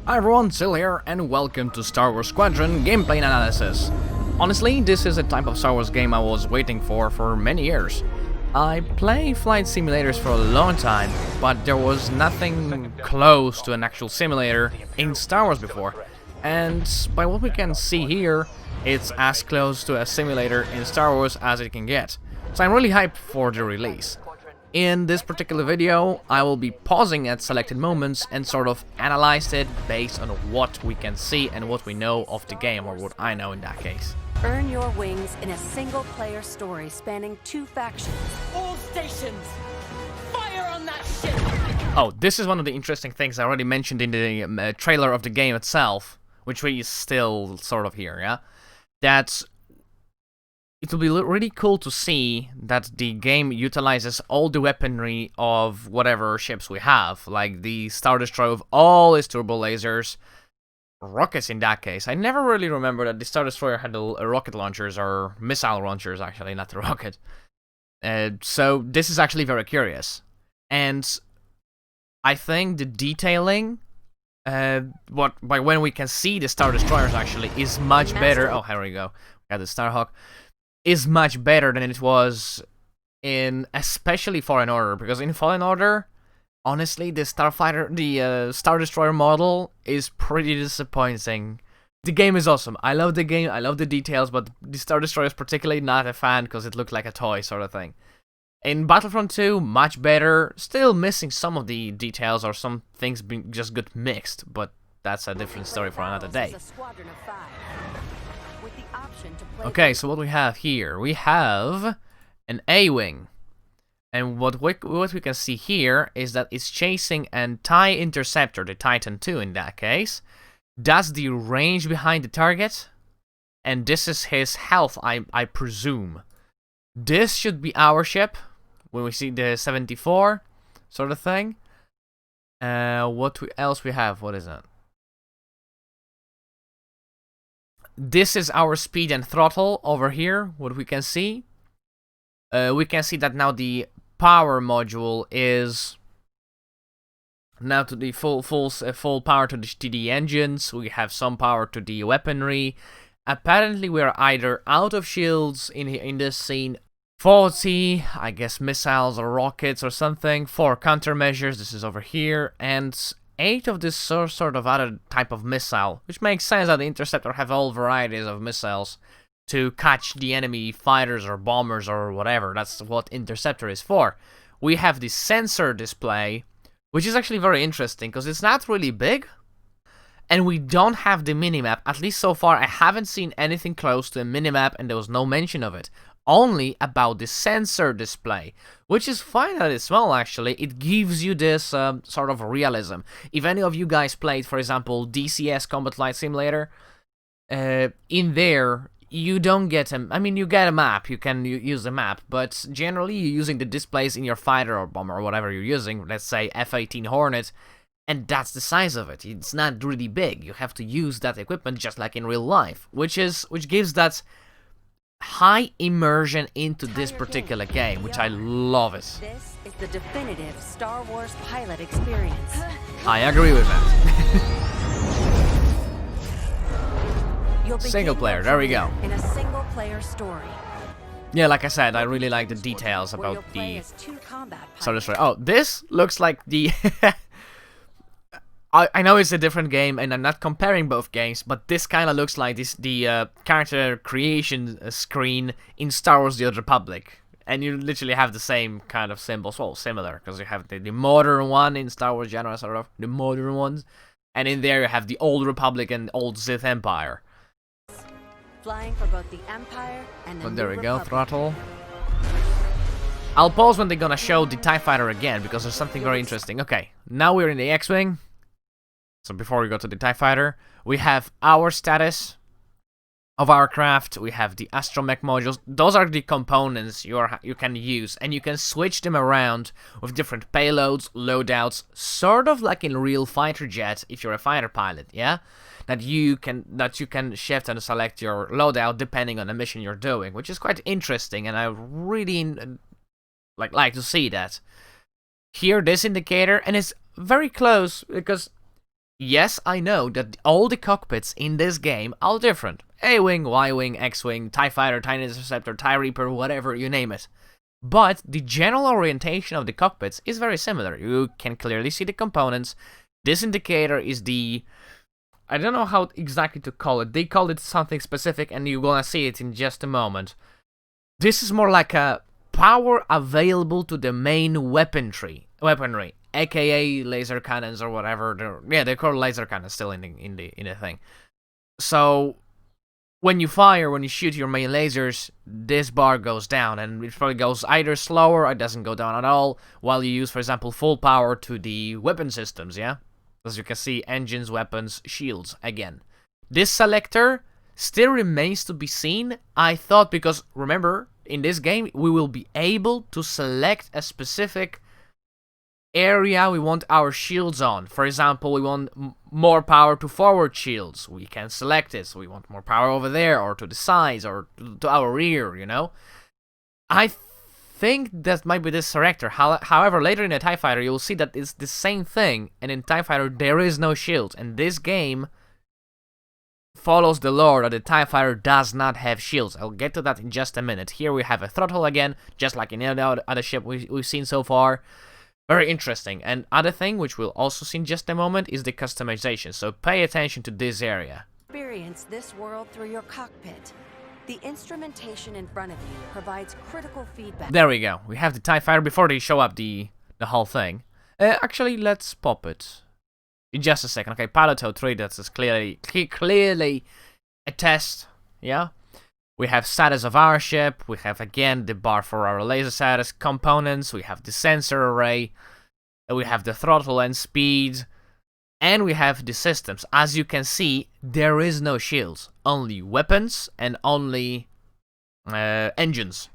Hi everyone, Cyll here, and welcome to Star Wars Squadron Gameplay Analysis. Honestly, this is a type of Star Wars game I was waiting for many years. I play flight simulators for a long time, but there was nothing close to an actual simulator in Star Wars before. And by what we can see here, it's as close to a simulator in Star Wars as it can get. So I'm really hyped for the release. In this particular video, I will be pausing at selected moments and sort of analyze it based on what we can see and what we know of the game, or what I know in that case. Earn your wings in a single-player story spanning 2 factions. All stations! Fire on that ship! Oh, this is one of the interesting things I already mentioned in the trailer of the game itself, which is still sort of here, yeah? That it will be really cool to see that the game utilizes all the weaponry of whatever ships we have, like the Star Destroyer with all its turbo lasers, rockets in that case. I never really remember that the Star Destroyer had rocket launchers, or missile launchers actually, not the rocket. So this is actually very curious. And I think the detailing, by when we can see the Star Destroyers actually, is much better. Oh, here we go. We got the Starhawk. Is much better than it was in especially Fallen Order, because in Fallen Order, honestly, the Star Destroyer model is pretty disappointing. The game is awesome. I love the game, I love the details, but the Star Destroyer is particularly not a fan because it looked like a toy sort of thing. In Battlefront 2, much better, still missing some of the details or some things being just got mixed, but that's a different story for another day. Okay, so what we have here, we have an A-Wing, and what we can see here is that it's chasing an TIE Interceptor, the Titan II in that case. That's the range behind the target, and this is his health, I presume. This should be our ship, when we see the 74 sort of thing. What else we have? What is that? This is our speed and throttle over here, what we can see. We can see that now the power module is now to the full power to the engines. We have some power to the weaponry. Apparently we are either out of shields in this scene, 40, I guess, missiles or rockets or something, 4 countermeasures, this is over here, and 8 of this sort of other type of missile, which makes sense that the Interceptor have all varieties of missiles to catch the enemy fighters or bombers or whatever. That's what Interceptor is for. We have the sensor display, which is actually very interesting because it's not really big, and we don't have the minimap. At least so far, I haven't seen anything close to a minimap, and there was no mention of it. Only about the sensor display, which is fine as well actually. It gives you this sort of realism. If any of you guys played, for example, DCS Combat Flight Simulator, in there you don't get you get a map, you can use a map, but generally you're using the displays in your fighter or bomber or whatever you're using, let's say F-18 Hornet, and that's the size of it. It's not really big. You have to use that equipment just like in real life, which gives that high immersion into this particular game, which I love it. This is the definitive Star Wars pilot experience. I agree with that. Single player, there we go. In a single-player story. Yeah, like I said, I really like the details about the Star Destroyer. Oh, this looks like the I know it's a different game, and I'm not comparing both games, but this kind of looks like the character creation screen in Star Wars The Old Republic. And you literally have the same kind of symbols, well, similar, because you have the modern one in Star Wars genre, sort of, the modern ones. And in there you have the Old Republic and Old Sith Empire. Flying for both the Empire and the There we go, Republic. throttle. I'll pause when they're gonna show the TIE Fighter again, because there's something very interesting. Okay, now we're in the X-Wing. So before we go to the TIE Fighter, we have our status of our craft, we have the astromech modules. Those are the components you can use, and you can switch them around with different payloads, loadouts, sort of like in real fighter jet if you're a fighter pilot, yeah? That you can shift and select your loadout depending on the mission you're doing, which is quite interesting, and I really like to see that. Here, this indicator, and it's very close because Yes, I know that all the cockpits in this game are different. A-Wing, Y-Wing, X-Wing, TIE Fighter, TIE Interceptor, TIE Reaper, whatever, you name it. But the general orientation of the cockpits is very similar. You can clearly see the components. This indicator is the... I don't know how exactly to call it. They call it something specific, and you're gonna see it in just a moment. This is more like a power available to the main weaponry, aka laser cannons or whatever. They're called laser cannons still in the thing. So when you shoot your main lasers, this bar goes down, and it probably goes either slower or it doesn't go down at all, while you use, for example, full power to the weapon systems, yeah? As you can see, engines, weapons, shields, again. This selector still remains to be seen, I thought, because, remember, in this game, we will be able to select a specific area we want our shields on. For example, we want more power to forward shields. We can select this. We want more power over there, or to the sides, or to our rear, you know? I think that might be this selector. However, later in the TIE Fighter, you'll see that it's the same thing, and in TIE Fighter, there is no shield, and this game follows the lore that the TIE Fighter does not have shields. I'll get to that in just a minute. Here we have a throttle again, just like in any other ship we've seen so far. Very interesting. And other thing, which we'll also see in just a moment, is the customization. So pay attention to this area. Experience this world through your cockpit. The instrumentation in front of you provides critical feedback. There we go. We have the TIE Fighter before they show up the whole thing. Actually, let's pop it. In just a second. Okay, Pilot 03, that's clearly a test. Yeah? We have status of our ship. We have, again, the bar for our laser status components. We have the sensor array. We have the throttle and speed. And we have the systems. As you can see, there is no shields. Only weapons and only engines.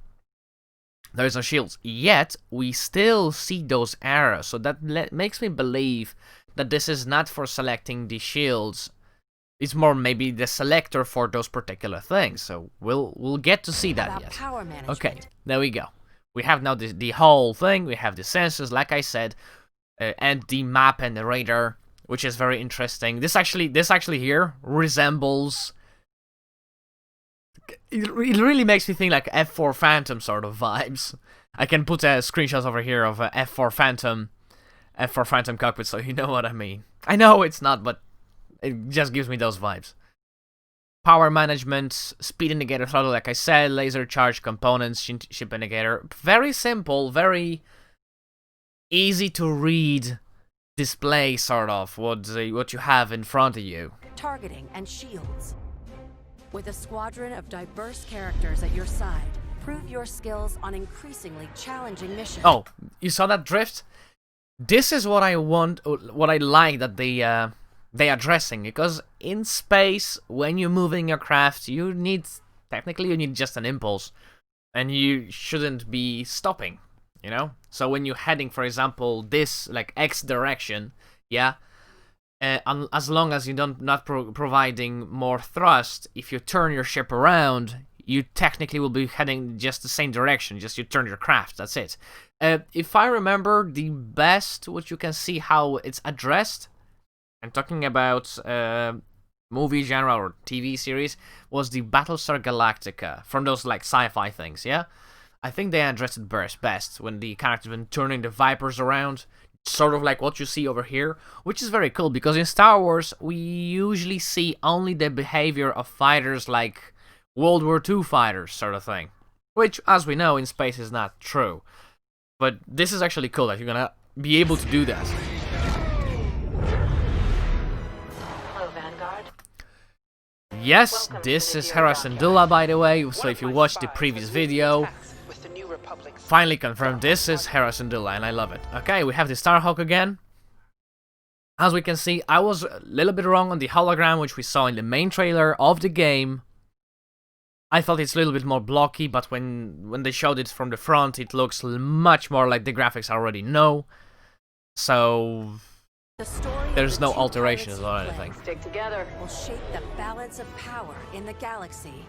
There's no shields. Yet, we still see those arrows. So that makes me believe that this is not for selecting the shields. It's more maybe the selector for those particular things. So we'll get to see that yet. Power management. Okay, there we go. We have now the whole thing. We have the sensors, like I said, and the map and the radar, which is very interesting. This actually here resembles. It really makes me think like F4 Phantom sort of vibes. I can put screenshots over here of F4 Phantom cockpit, so you know what I mean. I know it's not, but it just gives me those vibes. Power management, speed indicator, throttle, like I said, laser charge components, ship indicator. Very simple, very easy to read display, sort of, what you have in front of you. Targeting and shields. With a squadron of diverse characters at your side, prove your skills on increasingly challenging missions. Oh, you saw that drift? This is what I want, what I like that they addressing, because in space, when you're moving your craft, technically you need just an impulse, and you shouldn't be stopping, you know? So when you're heading, for example, this, like, X direction, yeah, as long as you're not providing more thrust, if you turn your ship around, you technically will be heading just the same direction, just you turn your craft, that's it. If I remember, the best, what you can see how it's addressed, I'm talking about movie genre or TV series, was the Battlestar Galactica, from those like sci-fi things, yeah? I think they addressed it best when the characters been turning the Vipers around, sort of like what you see over here, which is very cool, because in Star Wars, we usually see only the behavior of fighters like World War II fighters, sort of thing. Which, as we know, in space is not true. But this is actually cool that you're gonna be able to do that. Yes, this is Hera Syndulla, by the way, so if you watched the previous video, finally confirmed this is Hera Syndulla, and I love it. Okay, we have the Starhawk again. As we can see, I was a little bit wrong on the hologram, which we saw in the main trailer of the game. I thought it's a little bit more blocky, but when they showed it from the front, it looks much more like the graphics I already know. So there's no alterations or anything. Stick together. Will shape the balance of power in the galaxy.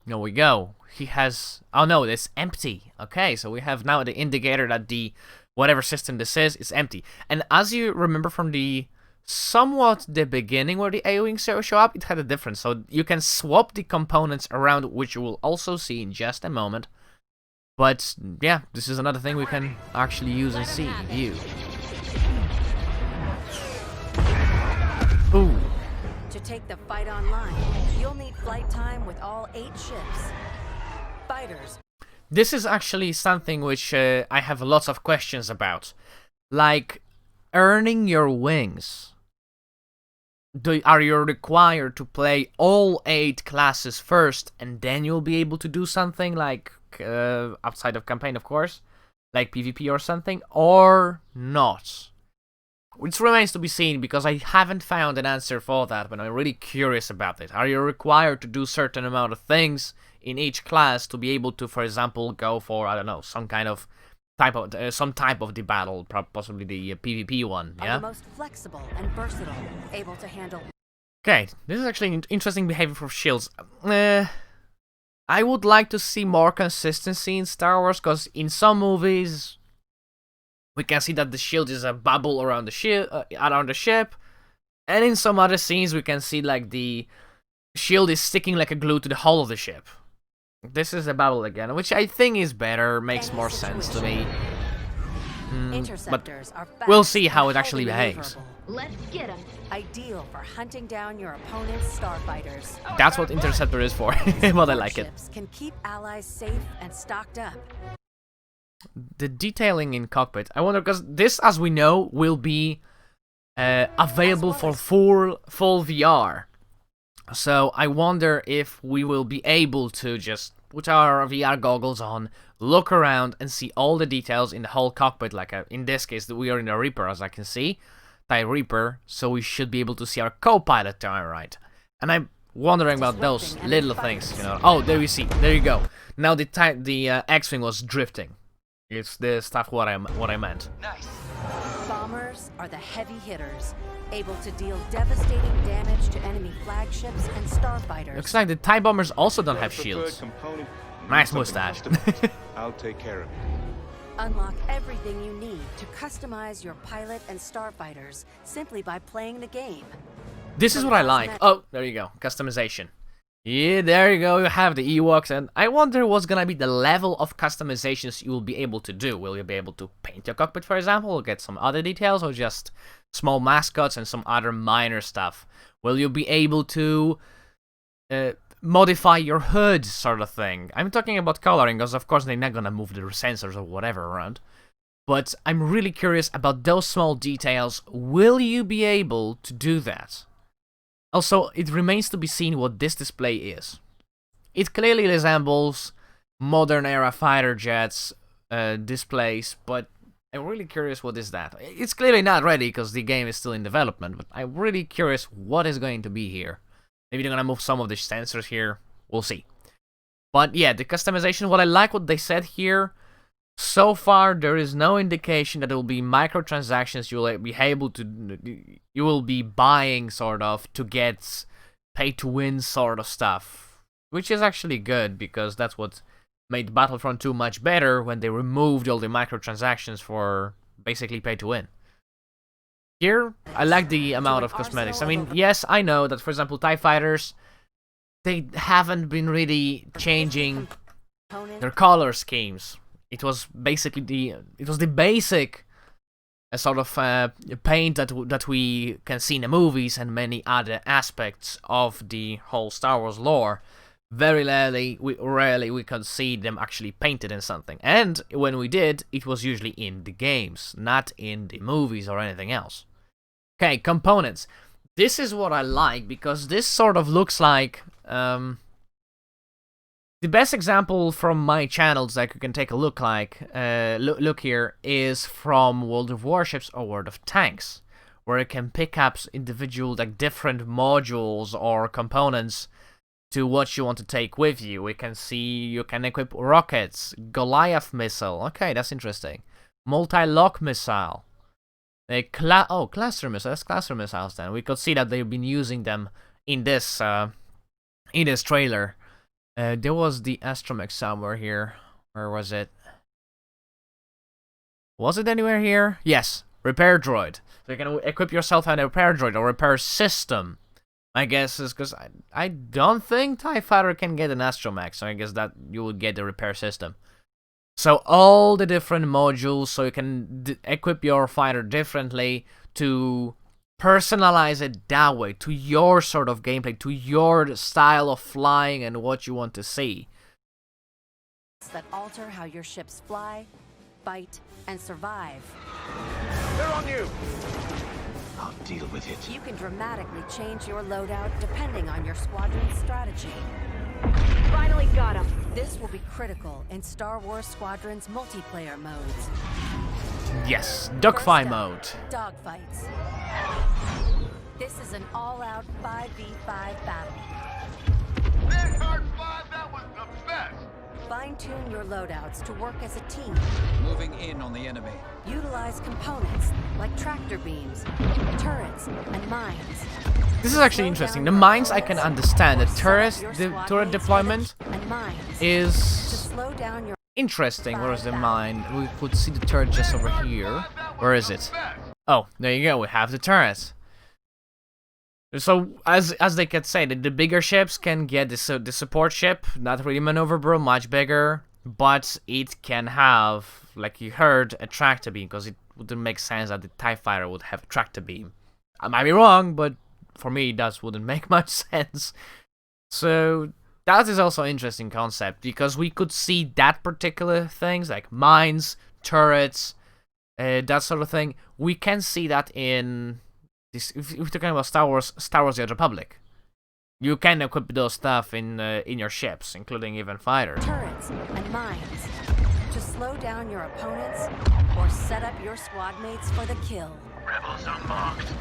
There we go. He has... Oh no, it's empty. Okay, so we have now the indicator that the whatever system this is empty. And as you remember from the somewhat the beginning where the A-Wings show up, it had a difference. So you can swap the components around, which you will also see in just a moment. But yeah, this is another thing we can actually use and see, view. Ooh. To take the fight online, you'll need flight time with all 8 ships. Fighters. This is actually something which I have lots of questions about. Like, earning your wings. Are you required to play all 8 classes first, and then you'll be able to do something like, outside of campaign, of course, like PvP or something, or not? Which remains to be seen, because I haven't found an answer for that, but I'm really curious about it. Are you required to do certain amount of things in each class to be able to, for example, go for, I don't know, some type of the battle, possibly the PvP one, yeah? Are the most flexible and versatile, able to handle. Okay, this is actually interesting behavior for shields. I would like to see more consistency in Star Wars, because in some movies we can see that the shield is a bubble around the ship, and in some other scenes we can see like the shield is sticking like a glue to the hull of the ship. This is a bubble again, which I think is better, makes more sense to me. But we'll see how it actually behaves. Let's get him. Ideal for hunting down your opponent's starfighters. That's what Interceptor is for, but I like it. Ships can keep allies safe and stocked up. The detailing in cockpit, I wonder, because this, as we know, will be available for full VR. So I wonder if we will be able to just put our VR goggles on, look around, and see all the details in the whole cockpit. Like in this case, we are in a Reaper, as I can see, TIE Reaper. So we should be able to see our co-pilot to our right. And I'm wondering about those little things, you know. Oh, there we see. There you go. Now the X-wing was drifting. It's the stuff what I meant. Nice. Bombers are the heavy hitters, able to deal devastating damage to enemy flagships and starfighters. Looks like the TIE bombers also don't have shields. Nice mustache. I'll take care of it. Unlock everything you need to customize your pilot and starfighters simply by playing the game. This is what I like. Oh, there you go. Customization. Yeah, there you go. You have the Ewoks, and I wonder what's gonna be the level of customizations you will be able to do. Will you be able to paint your cockpit, for example, or get some other details, or just small mascots and some other minor stuff? Will you be able to modify your hood, sort of thing? I'm talking about coloring, because of course they're not gonna move the sensors or whatever around. But I'm really curious about those small details. Will you be able to do that? Also, it remains to be seen what this display is. It clearly resembles modern-era fighter jets displays, but I'm really curious what is that. It's clearly not ready because the game is still in development, but I'm really curious what is going to be here. Maybe they're gonna move some of the sensors here. We'll see. But yeah, the customization, what I like what they said here. So far, there is no indication that it will be microtransactions you will be buying, sort of, to get pay-to-win sort of stuff. Which is actually good, because that's what made Battlefront 2 much better, when they removed all the microtransactions for basically pay-to-win. Here, I like the amount of cosmetics. I mean, yes, I know that, for example, TIE Fighters, they haven't been really changing their color schemes. It was basically the basic sort of paint that we can see in the movies and many other aspects of the whole Star Wars lore. Very rarely we could see them actually painted in something, and when we did, it was usually in the games, not in the movies or anything else. Okay, components. This is what I like, because this sort of looks like the best example from my channels that you can take a look here is from World of Warships or World of Tanks, where you can pick up individual different modules or components to what you want to take with you. We can see you can equip rockets, Goliath missile. Okay, that's interesting. Multi-lock missile. Cluster missile. That's cluster missiles. Then we could see that they've been using them in this trailer. There was the astromech somewhere here. Where was it? Was it anywhere here? Yes. repair droid. So you can equip yourself as a repair droid or repair system. My guess is because I don't think TIE Fighter can get an astromech, so I guess that you would get the repair system. So all the different modules, so you can equip your fighter differently to personalize it that way, to your sort of gameplay, to your style of flying and what you want to see. That alter how your ships fly, fight, and survive. They're on you! I'll deal with it. You can dramatically change your loadout depending on your squadron's strategy. Finally got him. This will be critical in Star Wars Squadrons multiplayer modes. Yes, dogfight First up, mode. Dogfights. This is an all-out 5v5 battle. This Hard 5, that was the best! Fine-tune your loadouts to work as a team. Moving in on the enemy. Utilize components like tractor beams, turrets, and mines. This is actually interesting. The mines I can understand. The turret deployment is Slow down your interesting. Where is the mine? We could see the turret just over here. Where is it? Oh, there you go. We have the turret. So, as they could say, the bigger ships can get the support ship, not really maneuverable, much bigger, but it can have, like you heard, a tractor beam, because it wouldn't make sense that the TIE Fighter would have a tractor beam. I might be wrong, but for me that wouldn't make much sense. So, that is also an interesting concept, because we could see that particular things, like mines, turrets, that sort of thing. We can see that in... If we're talking about Star Wars: The Old Republic, you can equip those stuff in your ships, including even fighters. Turrets and mines to slow down your opponents or set up your squad mates for the kill. Rebels unmarked.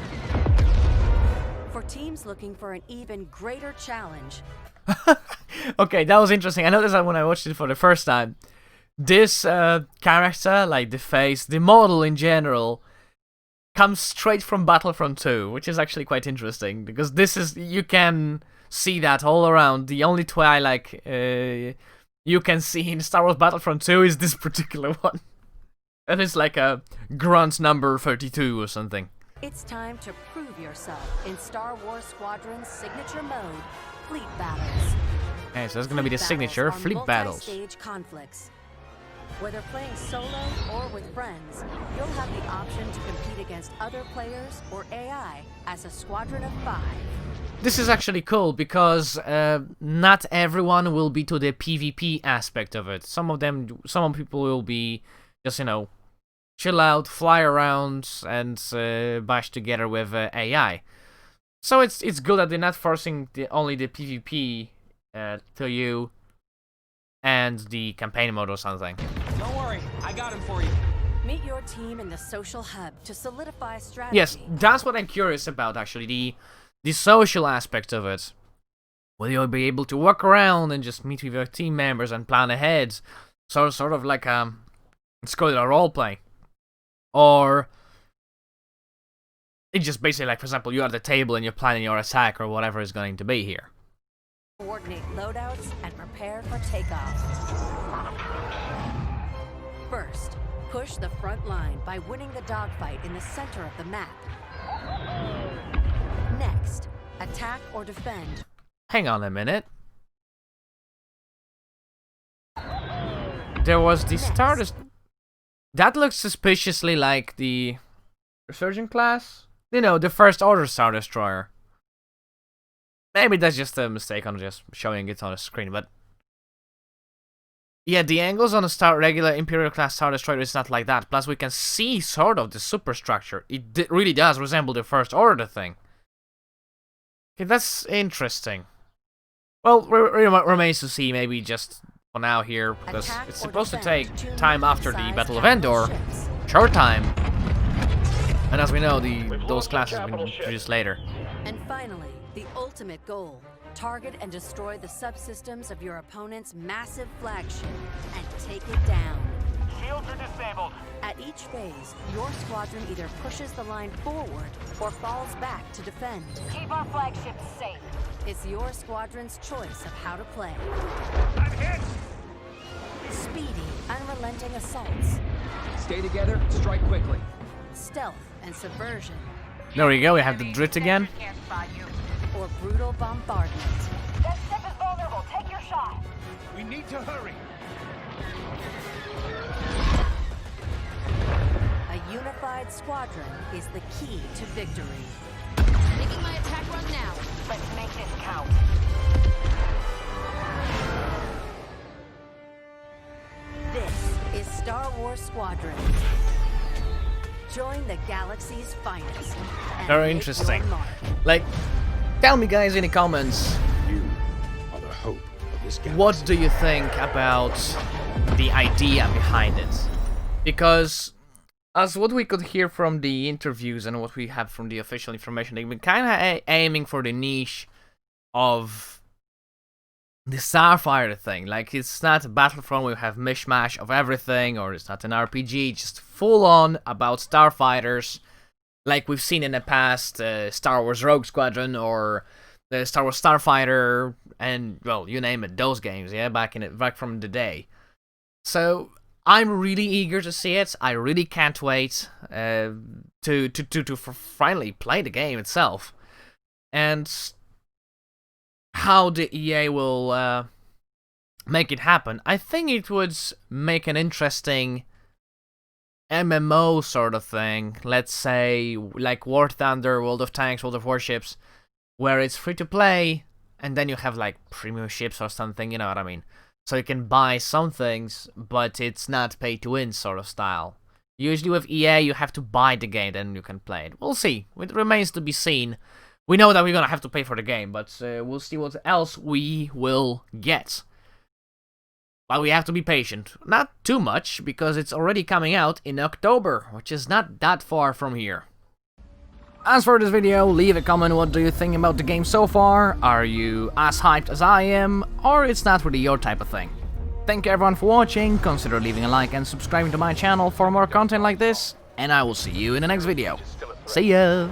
For teams looking for an even greater challenge. Okay, that was interesting. I noticed that when I watched it for the first time. This character, like the face, the model in general, comes straight from Battlefront 2, which is actually quite interesting, because this is, you can see that all around. The only toy like you can see in Star Wars Battlefront 2 is this particular one. And it's like a grunt number 32 or something. It's time to prove yourself in Star Wars Squadrons signature mode, Fleet Battles. Okay, so that's gonna be the signature, Fleet Battles. Multi-stage conflicts. Whether playing solo or with friends, you'll have the option to compete against other players or AI as a squadron of 5. This is actually cool because not everyone will be to the PvP aspect of it. Some people will be just, you know, chill out, fly around, and bash together with AI. So it's good that they're not forcing only the PvP to you and the campaign mode or something. Don't worry, I got him for you. Meet your team in the social hub to solidify strategy. Yes, that's what I'm curious about, actually, the social aspect of it. Will you be able to walk around and just meet with your team members and plan ahead? So sort of like let's call it a role-play. Or it's just basically like, for example, you're at the table and you're planning your attack or whatever is going to be here. Coordinate loadouts and prepare for takeoff. First, push the front line by winning the dogfight in the center of the map. Next, attack or defend. Hang on a minute. There was the Star... That looks suspiciously like the Resurgent class? You know, the First Order Star Destroyer. Maybe that's just a mistake on just showing it on the screen, but... Yeah, the angles on a regular Imperial class Star Destroyer is not like that. Plus, we can see sort of the superstructure. It really does resemble the First Order thing. Okay, that's interesting. Well, remains to see, maybe just for now here, because it's supposed to take time after the Battle of Endor. Short time. And as we know, those classes have been introduced later. And finally, the ultimate goal. Target and destroy the subsystems of your opponent's massive flagship and take it down. Shields are disabled. At each phase, your squadron either pushes the line forward or falls back to defend. Keep our flagships safe. It's your squadron's choice of how to play. I'm hit! Speedy, unrelenting assaults. Stay together, strike quickly. stealth and subversion, There we go, we have the Drit again. or brutal bombardment. That ship is vulnerable. Take your shot. We need to hurry. A unified squadron is the key to victory. Making my attack run now. Let's make this count. This is Star Wars Squadrons. Join the galaxy's finest. and Very make interesting. your mark. Like, tell me guys in the comments, You are the hope of this galaxy. what do you think about the idea behind it? Because, as what we could hear from the interviews and what we have from the official information, they've been kind of aiming for the niche of the Starfighter thing. Like, it's not a Battlefront where we have mishmash of everything, or it's not an RPG, just full on about Starfighters, like we've seen in the past, Star Wars Rogue Squadron, or the Star Wars Starfighter, and, well, you name it, those games, yeah, back from the day. So, I'm really eager to see it. I really can't wait to finally play the game itself. And how the EA will make it happen. I think it would make an interesting MMO sort of thing. Let's say like War Thunder, World of Tanks, World of Warships, where it's free to play, and then you have like premium ships or something, you know what I mean? So you can buy some things, but it's not pay to win sort of style. Usually with EA, you have to buy the game, then you can play it. We'll see. It remains to be seen. We know that we're gonna have to pay for the game, but we'll see what else we will get. But we have to be patient. Not too much, because it's already coming out in October, which is not that far from here. As for this video, leave a comment, what do you think about the game so far? Are you as hyped as I am, or it's not really your type of thing? Thank you everyone for watching, consider leaving a like and subscribing to my channel for more content like this, and I will see you in the next video. See ya!